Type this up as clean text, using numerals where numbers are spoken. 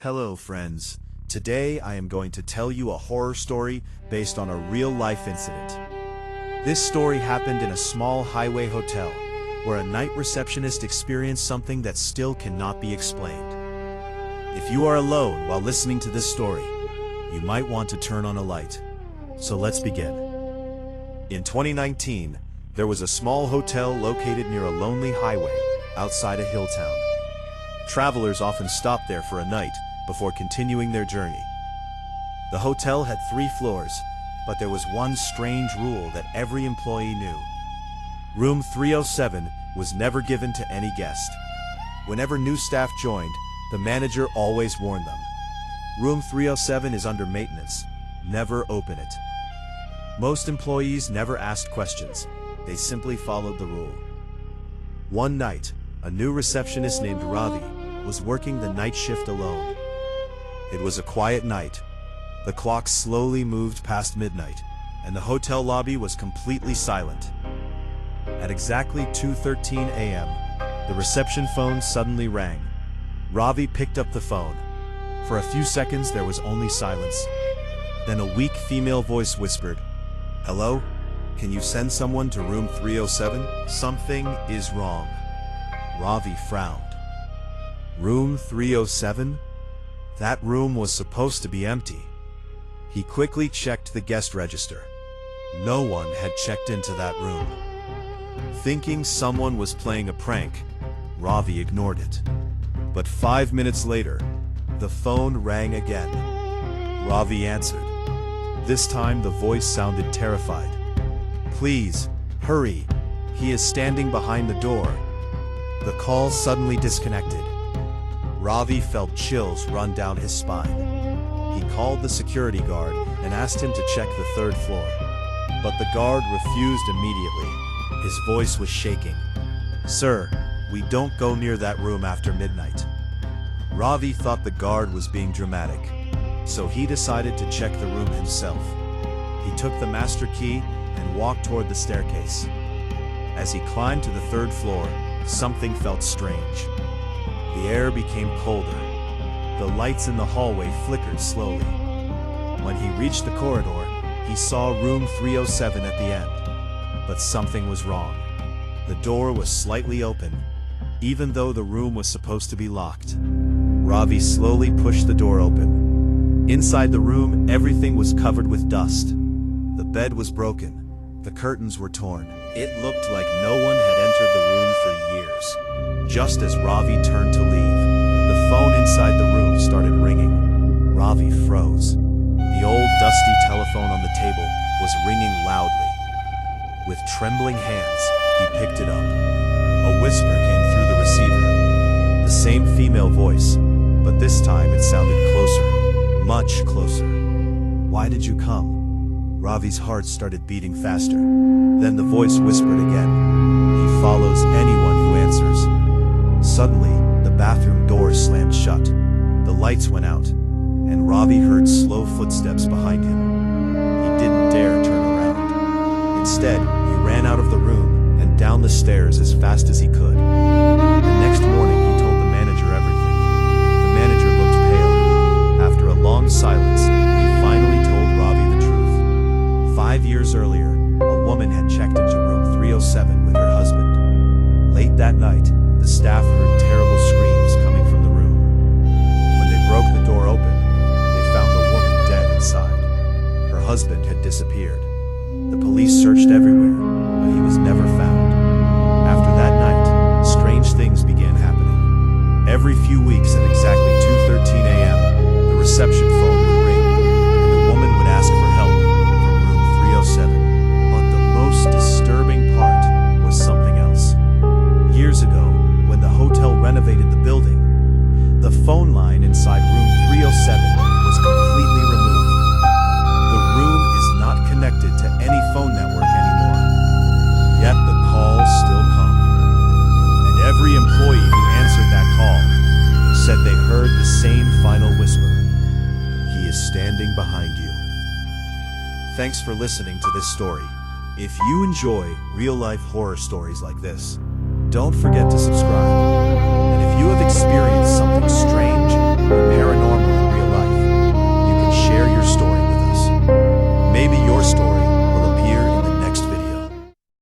Hello friends, today I am going to tell you a horror story based on a real-life incident. This story happened in a small highway hotel, where a night receptionist experienced something that still cannot be explained. If you are alone while listening to this story, you might want to turn on a light. So let's begin. In 2019, there was a small hotel located near a lonely highway outside a hill town. Travelers often stopped there for a night before continuing their journey. The hotel had 3 floors, but there was one strange rule that every employee knew. Room 307 was never given to any guest. Whenever new staff joined, the manager always warned them. Room 307 is under maintenance. Never open it. Most employees never asked questions. They simply followed the rule. One night, a new receptionist named Ravi was working the night shift alone. It was a quiet night. The clock slowly moved past midnight, and the hotel lobby was completely silent. At exactly 2:13 a.m., the reception phone suddenly rang. Ravi picked up the phone. For a few seconds, there was only silence. Then a weak female voice whispered, "Hello? Can you send someone to room 307? Something is wrong." Ravi frowned. Room 307? That room was supposed to be empty. He quickly checked the guest register. No one had checked into that room. Thinking someone was playing a prank, Ravi ignored it. But 5 minutes later, the phone rang again. Ravi answered. This time the voice sounded terrified. "Please, hurry. He is standing behind the door." The call suddenly disconnected. Ravi felt chills run down his spine. He called the security guard and asked him to check the 3rd floor. But the guard refused immediately. His voice was shaking. "Sir, we don't go near that room after midnight." Ravi thought the guard was being dramatic, so he decided to check the room himself. He took the master key and walked toward the staircase. As he climbed to the 3rd floor, something felt strange. The air became colder. The lights in the hallway flickered slowly. When he reached the corridor, he saw room 307 at the end. But something was wrong. The door was slightly open, even though the room was supposed to be locked. Ravi slowly pushed the door open. Inside the room, everything was covered with dust. The bed was broken. The curtains were torn. It looked like no one had entered the room for years. Just as Ravi turned to leave, the phone inside the room started ringing. Ravi froze. The old dusty telephone on the table was ringing loudly. With trembling hands, he picked it up. A whisper came through the receiver. The same female voice, but this time it sounded closer, much closer. "Why did you come?" Ravi's heart started beating faster. Then the voice whispered again. "He follows anyone who answers." Suddenly, the bathroom door slammed shut. The lights went out, and Ravi heard slow footsteps behind him. He didn't dare turn around. Instead, he ran out of the room and down the stairs as fast as he could. The next morning, he told the manager everything. The manager looked pale. After a long silence, he finally told Ravi the truth. 5 years earlier, a woman had checked into room 307 with her husband. Late that night, the staff heard terrible screams coming from the room. When they broke the door open, they found the woman dead inside. Her husband had disappeared. The police searched everywhere, but he was never found. After that night, strange things began happening. Every few weeks at exactly 2:13 a.m., the reception phone would ring, and a woman would ask for help from room 307. But the most disturbing part was something else. Years ago, when the hotel renovated the building, the phone line inside room 307 was completely removed. The room is not connected to any phone network anymore. Yet the calls still come. And every employee who answered that call said they heard the same final whisper. "He is standing behind you." Thanks for listening to this story. If you enjoy real-life horror stories like this, don't forget to subscribe. And if you have experienced something strange or paranormal,